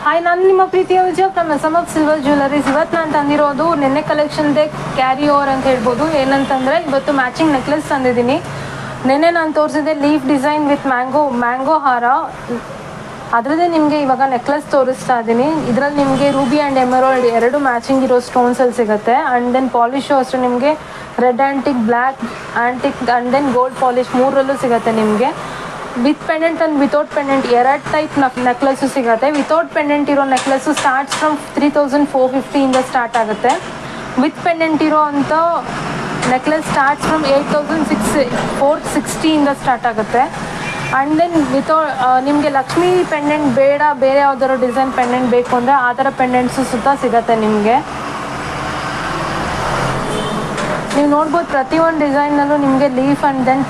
Hi, ನಾನು ನಿಮ್ಮ ಪ್ರೀತಿಯ Vijay from some of silver jewelleries. ಇವತ್ತು ನಾನು ತಂದಿರೋದು ನೆನ್ನೆ ಕಲೆಕ್ಷನ್ದೇ ಕ್ಯಾರಿ ಓವರ್ ಅಂತ ಹೇಳ್ಬೋದು. ಏನಂತಂದರೆ ಇವತ್ತು ಮ್ಯಾಚಿಂಗ್ ನೆಕ್ಲೆಸ್ ತಂದಿದ್ದೀನಿ. ನೆನ್ನೆ ನಾನು ತೋರಿಸಿದೆ ಲೀಫ್ ಡಿಸೈನ್ ವಿತ್ ಮ್ಯಾಂಗೋ ಹಾರ. ಅದರದ್ದೇ ನಿಮಗೆ ಇವಾಗ ನೆಕ್ಲೆಸ್ ತೋರಿಸ್ತಾ ಇದ್ದೀನಿ. ಇದರಲ್ಲಿ ನಿಮಗೆ ರೂಬಿ ಆ್ಯಂಡ್ ಎಮರಾಲ್ಡ್ ಎರಡು ಮ್ಯಾಚಿಂಗ್ ಇರೋ ಸ್ಟೋನ್ಸಲ್ಲಿ ಸಿಗುತ್ತೆ. ಆ್ಯಂಡ್ ದೆನ್ ಪಾಲಿಶು ಅಷ್ಟೇ ನಿಮಗೆ red antique, black antique and then gold polish ಮೂರರಲ್ಲೂ ಸಿಗುತ್ತೆ ನಿಮಗೆ. With pendant and without pendant ಎರಡು ಟೈಪ್ ನೆಕ್ಲೆಸ್ಸು ಸಿಗುತ್ತೆ. ವಿತೌಟ್ ಪೆಂಡೆಂಟ್ ಇರೋ ನೆಕ್ಲೆಸ್ಸು ಸ್ಟಾರ್ಟ್ಸ್ ಫ್ರಮ್ 3450 ಸ್ಟಾರ್ಟ್ ಆಗುತ್ತೆ. ವಿತ್ ಪೆಂಡೆಂಟ್ ಇರೋ ಅಂಥ ನೆಕ್ಲೆಸ್ ಸ್ಟಾರ್ಟ್ಸ್ ಫ್ರಮ್ 8460 ಸ್ಟಾರ್ಟ್ ಆಗುತ್ತೆ. ಆ್ಯಂಡ್ ದೆನ್ ನಿಮಗೆ ಲಕ್ಷ್ಮಿ ಪೆಂಡೆಂಟ್ ಬೇಡ, ಬೇರೆ ಯಾವ್ದಾದ್ರು ಡಿಸೈನ್ ಪೆಂಡೆಂಟ್ ಬೇಕು ಅಂದರೆ ಆ ಥರ ಪೆಂಡೆಂಟ್ಸು ಸುತ್ತ ಸಿಗುತ್ತೆ ನಿಮಗೆ. ನೀವು ನೋಡ್ಬೋದು ಪ್ರತಿಯೊಂದು ಡಿಸೈನ್ನಲ್ಲೂ ನಿಮಗೆ ಲೀಫ್ ಆ್ಯಂಡ್ ದೆನ್